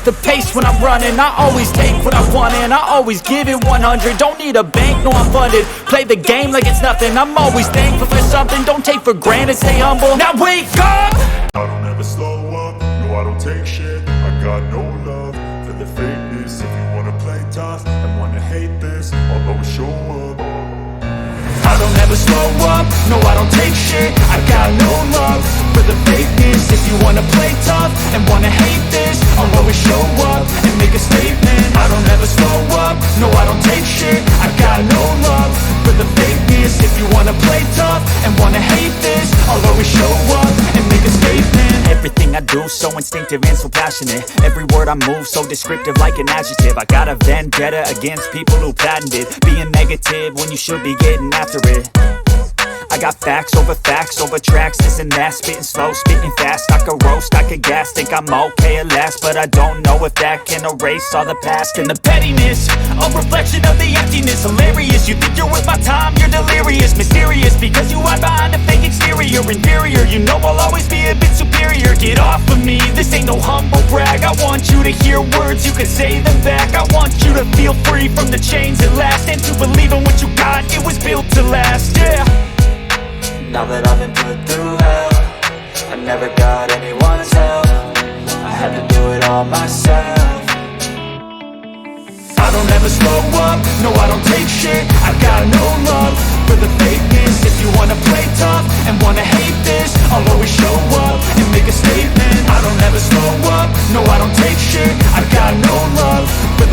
the pace when I'm running. I always take what I want and I always give it 100. Don't need a bank, no I'm funded. Play the game like it's nothing. I'm always thankful for something. Don't take for granted, stay humble. Now wake up! I don't ever slow up, no I don't take shit. I got no love for the fakeness. If you wanna play tough and wanna hate this, I'll always show up. I don't ever slow up, no I don't take shit. I got no love for the fakeness. If you wanna play tough and wanna hate this, I'll always show up and make a statement. I don't ever slow up, no I don't take shit. I got no love for the fakeness. If you wanna play tough and wanna hate this, I'll always show up and make a statement. Everything I do so instinctive and so passionate. Every word I move so descriptive like an adjective. I got a vendetta against people who patented being negative when you should be getting after it. I got facts over tracks, this and that. Spitting slow, spitting fast. I could roast, I could gas. Think I'm okay at last, but I don't know if that can erase all the past. And the pettiness, a reflection of the emptiness. Hilarious, you think you're worth my time, you're delirious. Mysterious, because you hide behind a fake exterior. Inferior, you know I'll always be a bit superior. Get off of me, this ain't no humble brag. I want you to hear words, you can say them back. I want you to feel free from the chains at last, and to believe in what you got, it was built to last, yeah. Now that I've been put through hell, I never got anyone's help. I had to do it all myself. I don't ever slow up, no I don't take shit. I got no love for the fakeness. If you wanna play tough and wanna hate this, I'll always show up and make a statement. I don't ever slow up, no I don't take shit. I got no love for the